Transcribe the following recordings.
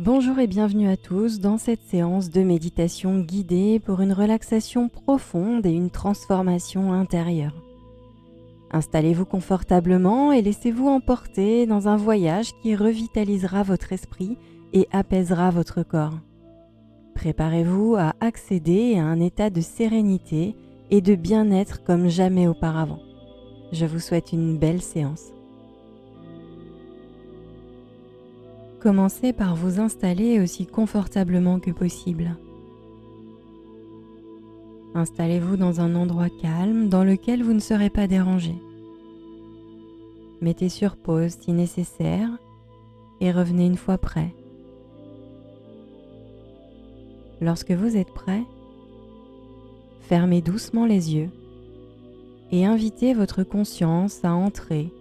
Bonjour et bienvenue à tous dans cette séance de méditation guidée pour une relaxation profonde et une transformation intérieure. Installez-vous confortablement et laissez-vous emporter dans un voyage qui revitalisera votre esprit et apaisera votre corps. Préparez-vous à accéder à un état de sérénité et de bien-être comme jamais auparavant. Je vous souhaite une belle séance. Commencez par vous installer aussi confortablement que possible. Installez-vous dans un endroit calme dans lequel vous ne serez pas dérangé. Mettez sur pause si nécessaire et revenez une fois prêt. Lorsque vous êtes prêt, fermez doucement les yeux et invitez votre conscience à entrer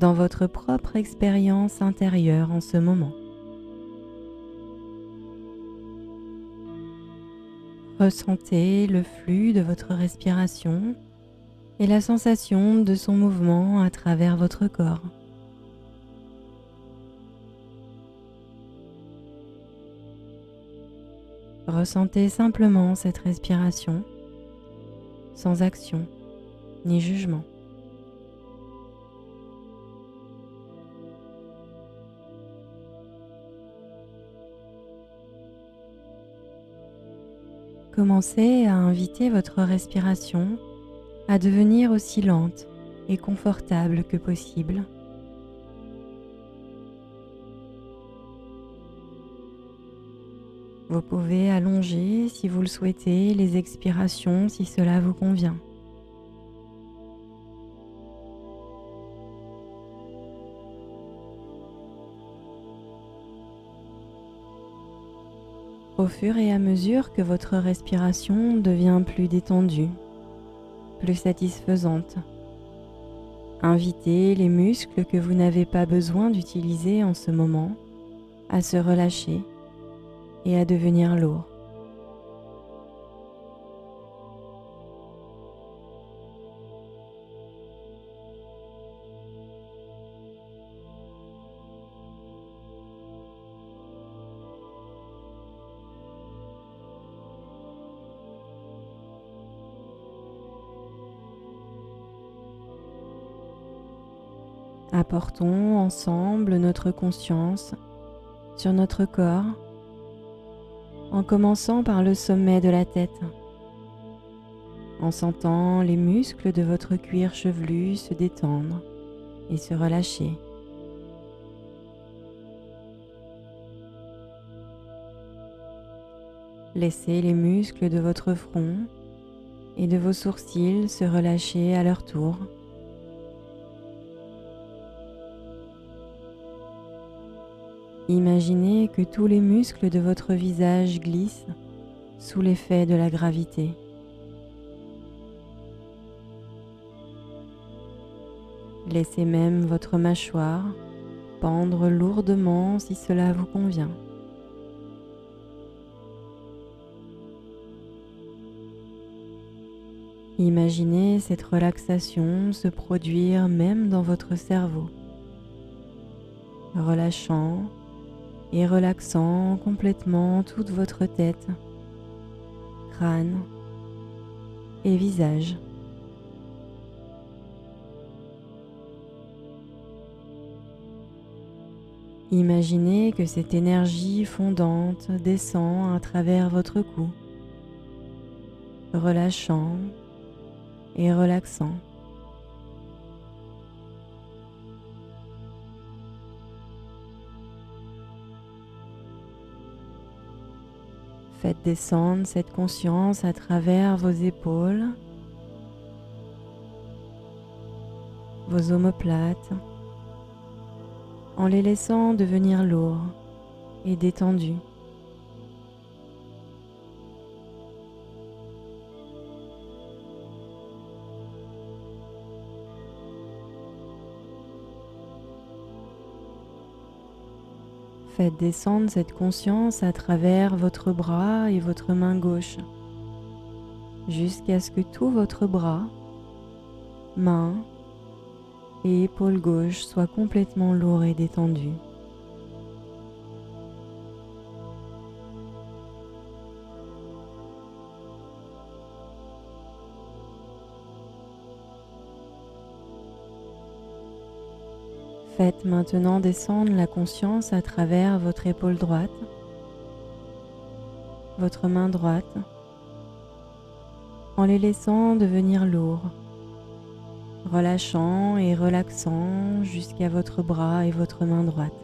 dans votre propre expérience intérieure en ce moment. Ressentez le flux de votre respiration et la sensation de son mouvement à travers votre corps. Ressentez simplement cette respiration sans action ni jugement. Commencez à inviter votre respiration à devenir aussi lente et confortable que possible. Vous pouvez allonger si vous le souhaitez les expirations si cela vous convient. Au fur et à mesure que votre respiration devient plus détendue, plus satisfaisante, invitez les muscles que vous n'avez pas besoin d'utiliser en ce moment à se relâcher et à devenir lourds. Apportons ensemble notre conscience sur notre corps en commençant par le sommet de la tête, en sentant les muscles de votre cuir chevelu se détendre et se relâcher. Laissez les muscles de votre front et de vos sourcils se relâcher à leur tour. Imaginez que tous les muscles de votre visage glissent sous l'effet de la gravité. Laissez même votre mâchoire pendre lourdement si cela vous convient. Imaginez cette relaxation se produire même dans votre cerveau, relâchant et relaxant complètement toute votre tête, crâne et visage. Imaginez que cette énergie fondante descend à travers votre cou, relâchant et relaxant. Faites descendre cette conscience à travers vos épaules, vos omoplates, en les laissant devenir lourds et détendus. Faites descendre cette conscience à travers votre bras et votre main gauche, jusqu'à ce que tout votre bras, main et épaule gauche soit complètement lourd et détendu. Faites maintenant descendre la conscience à travers votre épaule droite, votre main droite, en les laissant devenir lourds, relâchant et relaxant jusqu'à votre bras et votre main droite.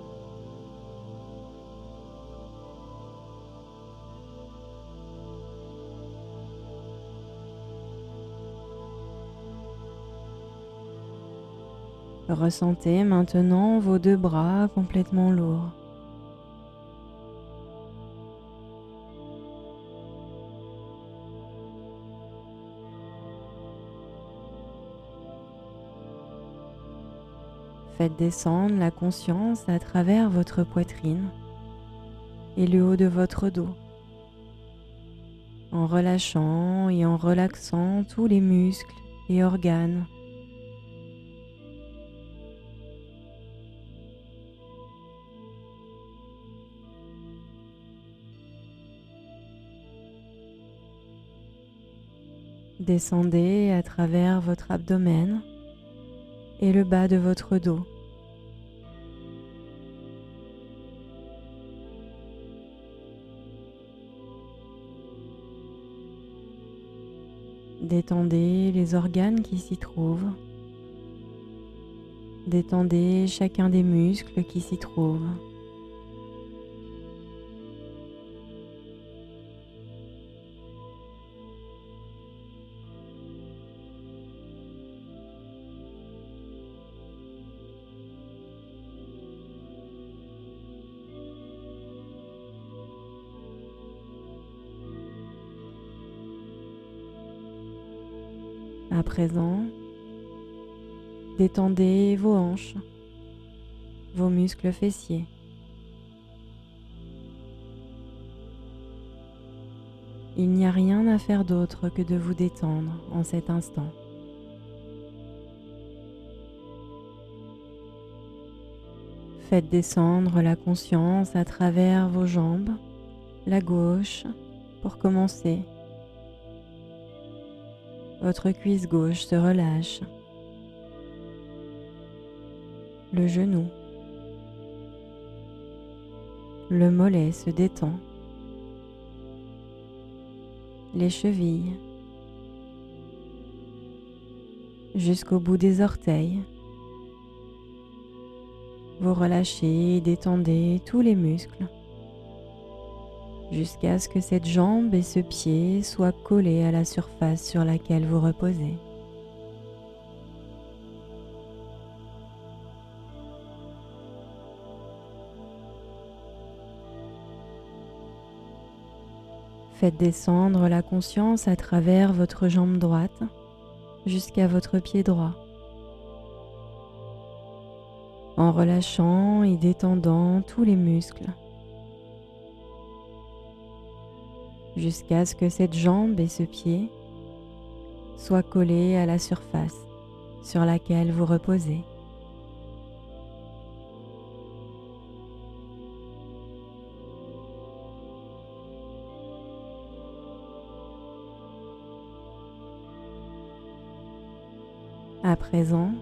Ressentez maintenant vos deux bras complètement lourds. Faites descendre la conscience à travers votre poitrine et le haut de votre dos, en relâchant et en relaxant tous les muscles et organes. Descendez à travers votre abdomen et le bas de votre dos. Détendez les organes qui s'y trouvent. Détendez chacun des muscles qui s'y trouvent. À présent, détendez vos hanches, vos muscles fessiers. Il n'y a rien à faire d'autre que de vous détendre en cet instant. Faites descendre la conscience à travers vos jambes, la gauche pour commencer. Votre cuisse gauche se relâche. Le genou. Le mollet se détend. Les chevilles. Jusqu'au bout des orteils. Vous relâchez et détendez tous les muscles jusqu'à ce que cette jambe et ce pied soient collés à la surface sur laquelle vous reposez. Faites descendre la conscience à travers votre jambe droite jusqu'à votre pied droit, en relâchant et détendant tous les muscles, jusqu'à ce que cette jambe et ce pied soient collés à la surface sur laquelle vous reposez. À présent,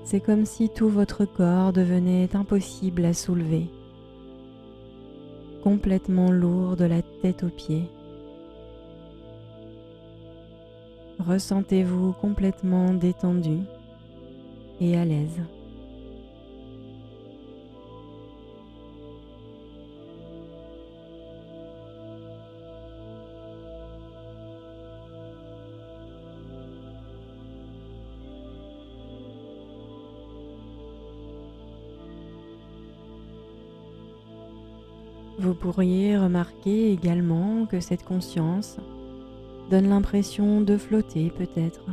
c'est comme si tout votre corps devenait impossible à soulever, complètement lourd de la tête aux pieds. Ressentez-vous complètement détendu et à l'aise. Vous pourriez remarquer également que cette conscience donne l'impression de flotter peut-être.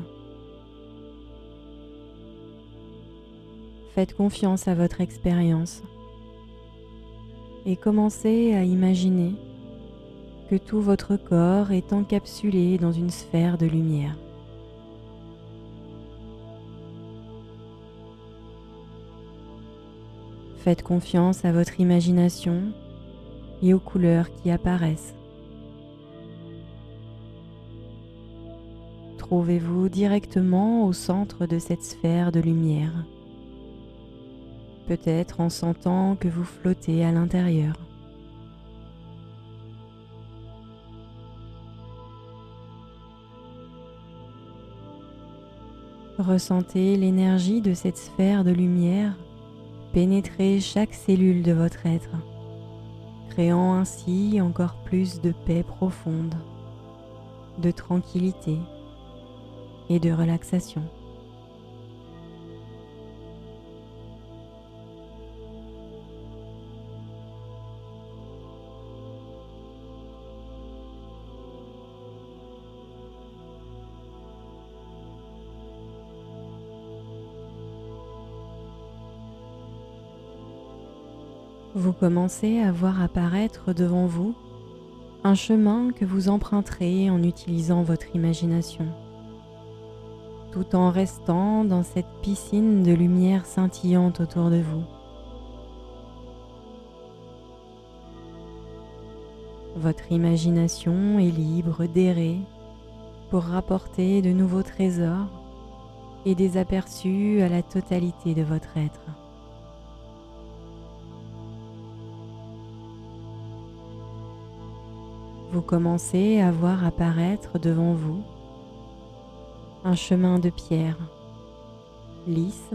Faites confiance à votre expérience et commencez à imaginer que tout votre corps est encapsulé dans une sphère de lumière. Faites confiance à votre imagination et aux couleurs qui apparaissent. Trouvez-vous directement au centre de cette sphère de lumière. peut-être en sentant que vous flottez à l'intérieur. Ressentez l'énergie de cette sphère de lumière pénétrer chaque cellule de votre être, créant ainsi encore plus de paix profonde, de tranquillité et de relaxation. Vous commencez à voir apparaître devant vous un chemin que vous emprunterez en utilisant votre imagination, tout en restant dans cette piscine de lumière scintillante autour de vous. Votre imagination est libre d'errer pour rapporter de nouveaux trésors et des aperçus à la totalité de votre être. Vous commencez à voir apparaître devant vous un chemin de pierre, lisse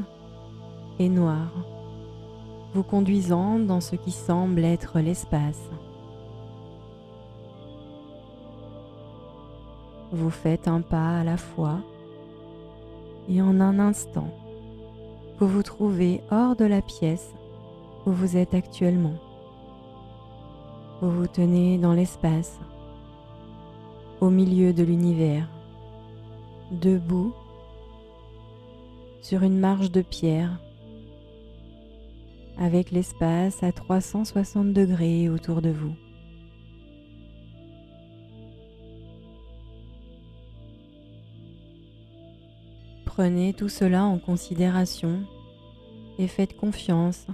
et noir, vous conduisant dans ce qui semble être l'espace. Vous faites un pas à la fois et en un instant, vous vous trouvez hors de la pièce où vous êtes actuellement. Vous vous tenez dans l'espace, au milieu de l'univers, debout sur une marche de pierre, avec l'espace à 360 degrés autour de vous. Prenez tout cela en considération et faites confiance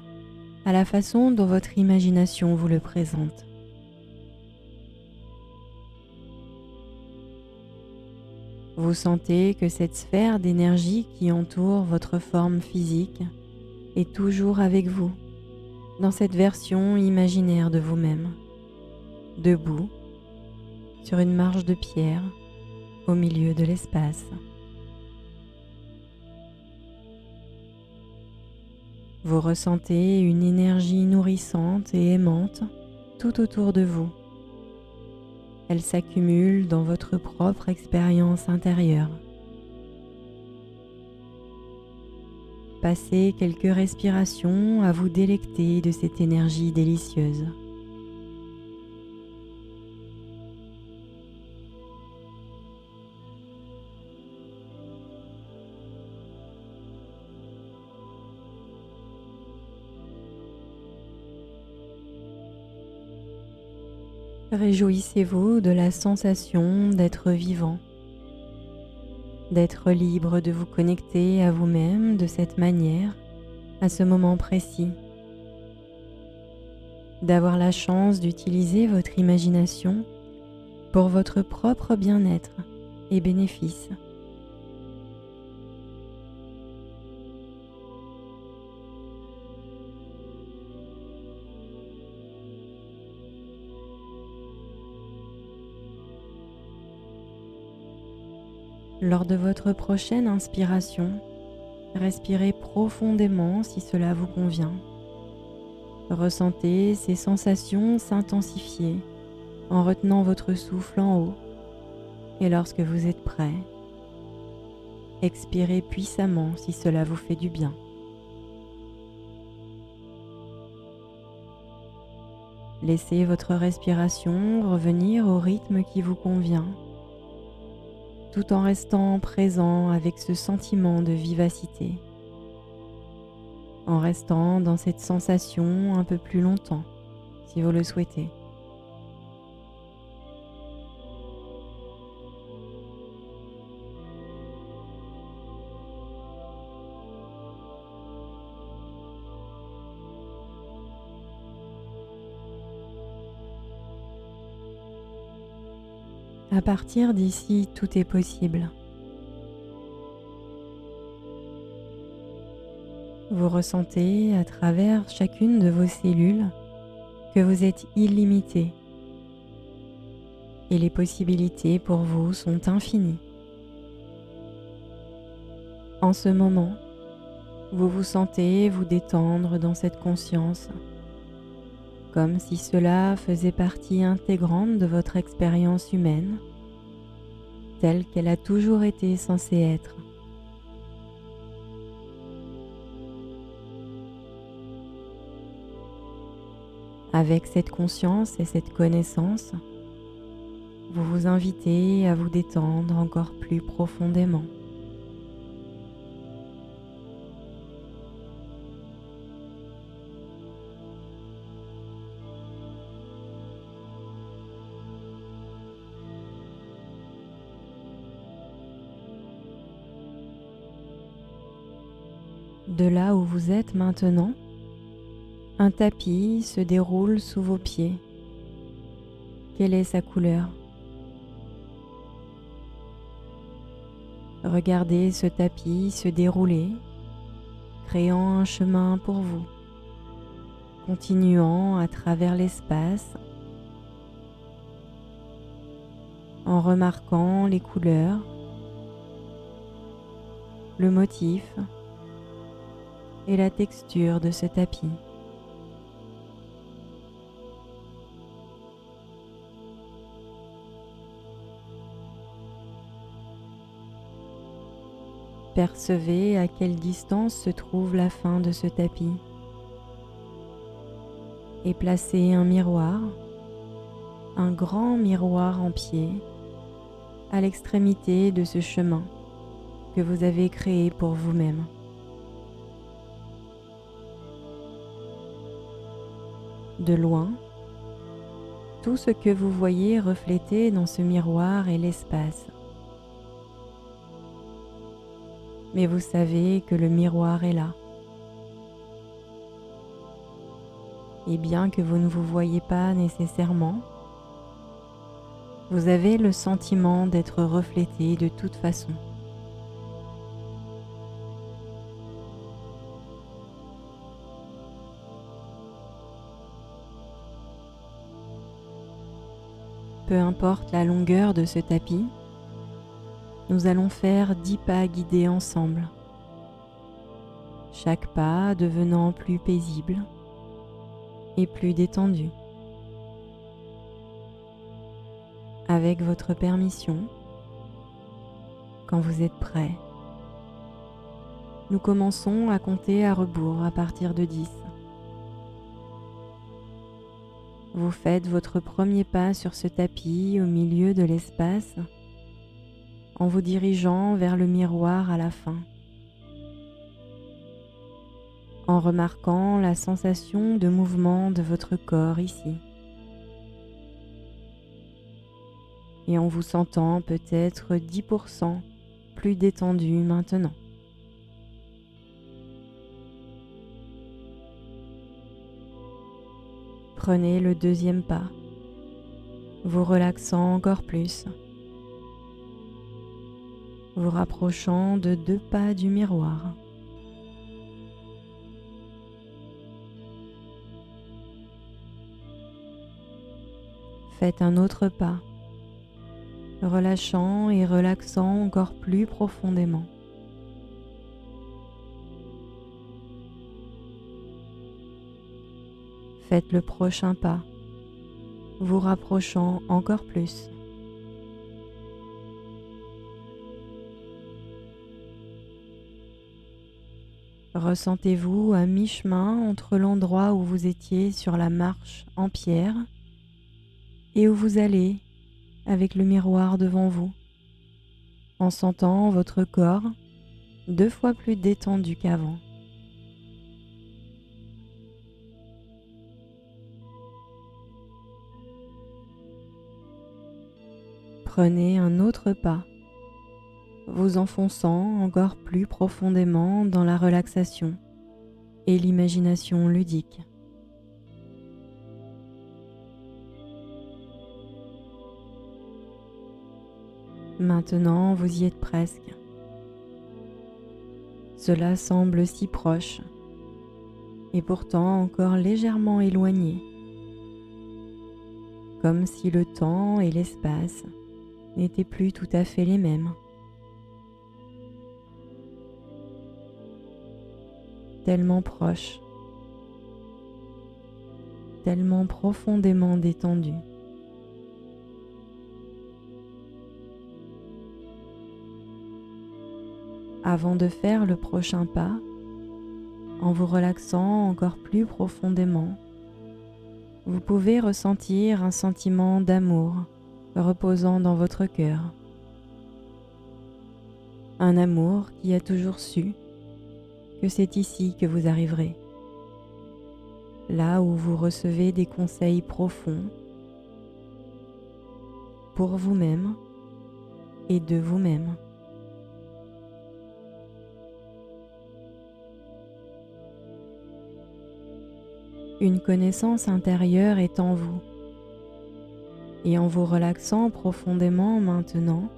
à la façon dont votre imagination vous le présente. Vous sentez que cette sphère d'énergie qui entoure votre forme physique est toujours avec vous, dans cette version imaginaire de vous-même, debout, sur une marche de pierre, au milieu de l'espace. Vous ressentez une énergie nourrissante et aimante tout autour de vous. Elle s'accumule dans votre propre expérience intérieure. Passez quelques respirations à vous délecter de cette énergie délicieuse. Réjouissez-vous de la sensation d'être vivant, d'être libre de vous connecter à vous-même de cette manière, à ce moment précis, d'avoir la chance d'utiliser votre imagination pour votre propre bien-être et bénéfice. Lors de votre prochaine inspiration, respirez profondément si cela vous convient. Ressentez ces sensations s'intensifier en retenant votre souffle en haut et lorsque vous êtes prêt, expirez puissamment si cela vous fait du bien. Laissez votre respiration revenir au rythme qui vous convient, tout en restant présent avec ce sentiment de vivacité, en restant dans cette sensation un peu plus longtemps, si vous le souhaitez. À partir d'ici, tout est possible. Vous ressentez à travers chacune de vos cellules que vous êtes illimité et les possibilités pour vous sont infinies. En ce moment, vous vous sentez vous détendre dans cette conscience, comme si cela faisait partie intégrante de votre expérience humaine, telle qu'elle a toujours été censée être. Avec cette conscience et cette connaissance, vous vous invitez à vous détendre encore plus profondément. De là où vous êtes maintenant, un tapis se déroule sous vos pieds. Quelle est sa couleur? Regardez ce tapis se dérouler, créant un chemin pour vous, continuant à travers l'espace, en remarquant les couleurs, le motif et la texture de ce tapis. Percevez à quelle distance se trouve la fin de ce tapis et placez un miroir, un grand miroir en pied, à l'extrémité de ce chemin que vous avez créé pour vous-même. De loin, tout ce que vous voyez reflété dans ce miroir est l'espace. Mais vous savez que le miroir est là. Et bien que vous ne vous voyez pas nécessairement, vous avez le sentiment d'être reflété de toute façon. Peu importe la longueur de ce tapis, nous allons faire 10 pas guidés ensemble, chaque pas devenant plus paisible et plus détendu. Avec votre permission, quand vous êtes prêt, nous commençons à compter à rebours à partir de 10. Vous faites votre premier pas sur ce tapis au milieu de l'espace en vous dirigeant vers le miroir à la fin, en remarquant la sensation de mouvement de votre corps ici et en vous sentant peut-être 10% plus détendu maintenant. Prenez le deuxième pas, vous relaxant encore plus, vous rapprochant de 2 pas du miroir. Faites un autre pas, relâchant et relaxant encore plus profondément. Faites le prochain pas, vous rapprochant encore plus. Ressentez-vous à mi-chemin entre l'endroit où vous étiez sur la marche en pierre et où vous allez avec le miroir devant vous, en sentant votre corps 2 fois plus détendu qu'avant. Prenez un autre pas, vous enfonçant encore plus profondément dans la relaxation et l'imagination ludique. Maintenant, vous y êtes presque. Cela semble si proche et pourtant encore légèrement éloigné, comme si le temps et l'espace n'étaient plus tout à fait les mêmes. Tellement proche, tellement profondément détendu. Avant de faire le prochain pas, en vous relaxant encore plus profondément, vous pouvez ressentir un sentiment d'amour reposant dans votre cœur. Un amour qui a toujours su que c'est ici que vous arriverez, là où vous recevez des conseils profonds pour vous-même et de vous-même. Une connaissance intérieure est en vous, et en vous relaxant profondément maintenant,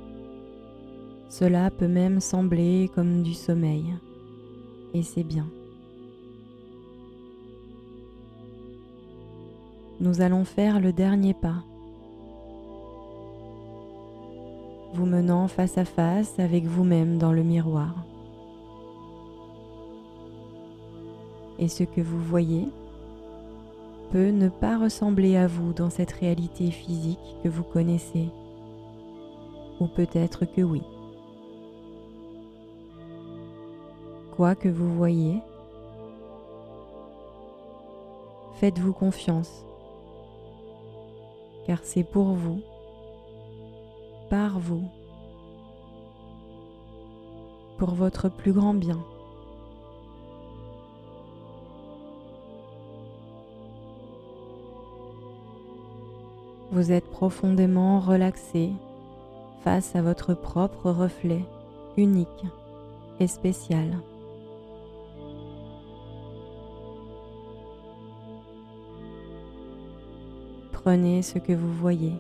cela peut même sembler comme du sommeil, et c'est bien. Nous allons faire le dernier pas, vous menant face à face avec vous-même dans le miroir. Et ce que vous voyez peut ne pas ressembler à vous dans cette réalité physique que vous connaissez, ou peut-être que oui. Quoi que vous voyez, faites-vous confiance, car c'est pour vous, par vous, pour votre plus grand bien. Vous êtes profondément relaxé face à votre propre reflet unique et spécial. Prenez ce que vous voyez.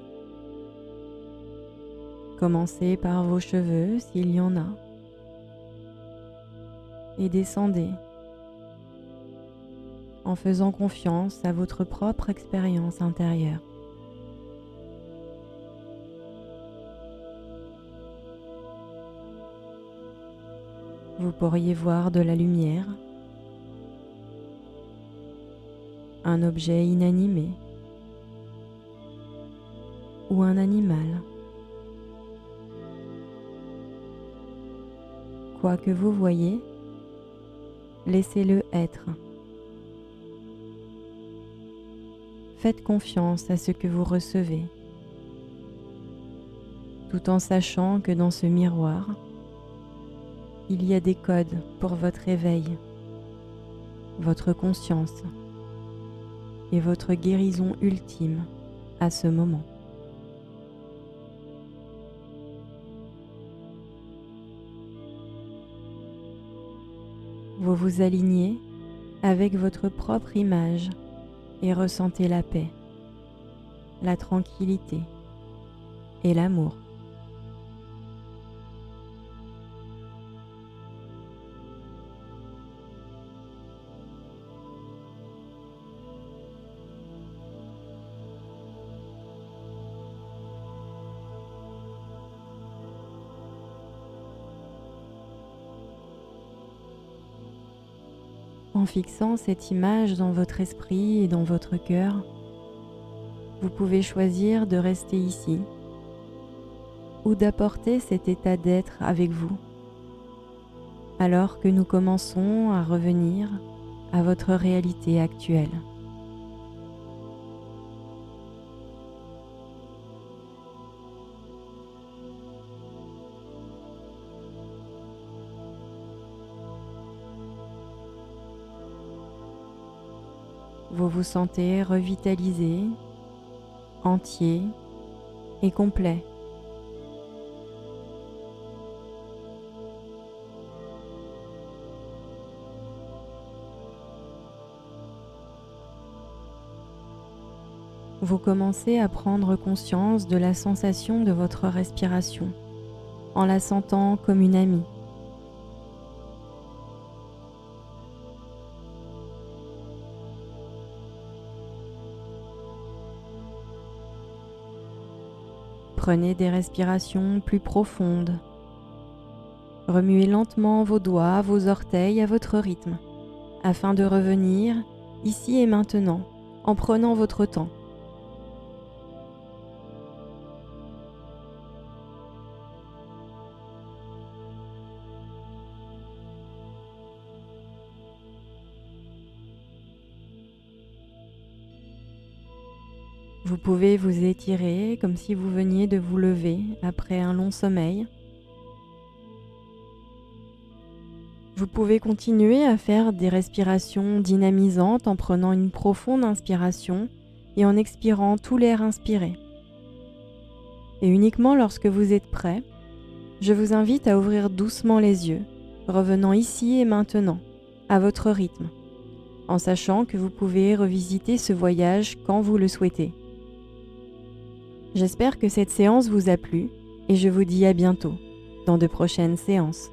Commencez par vos cheveux s'il y en a et descendez en faisant confiance à votre propre expérience intérieure. Vous pourriez voir de la lumière, un objet inanimé ou un animal. Quoi que vous voyez, laissez-le être. Faites confiance à ce que vous recevez, tout en sachant que dans ce miroir, il y a des codes pour votre éveil, votre conscience et votre guérison ultime à ce moment. Vous vous alignez avec votre propre image et ressentez la paix, la tranquillité et l'amour. En fixant cette image dans votre esprit et dans votre cœur, vous pouvez choisir de rester ici ou d'apporter cet état d'être avec vous, alors que nous commençons à revenir à votre réalité actuelle. Vous vous sentez revitalisé, entier et complet. Vous commencez à prendre conscience de la sensation de votre respiration, en la sentant comme une amie. Prenez des respirations plus profondes. Remuez lentement vos doigts, vos orteils à votre rythme, afin de revenir ici et maintenant, en prenant votre temps. Vous pouvez vous étirer comme si vous veniez de vous lever après un long sommeil. Vous pouvez continuer à faire des respirations dynamisantes en prenant une profonde inspiration et en expirant tout l'air inspiré. Et uniquement lorsque vous êtes prêt, je vous invite à ouvrir doucement les yeux, revenant ici et maintenant, à votre rythme, en sachant que vous pouvez revisiter ce voyage quand vous le souhaitez. J'espère que cette séance vous a plu et je vous dis à bientôt dans de prochaines séances.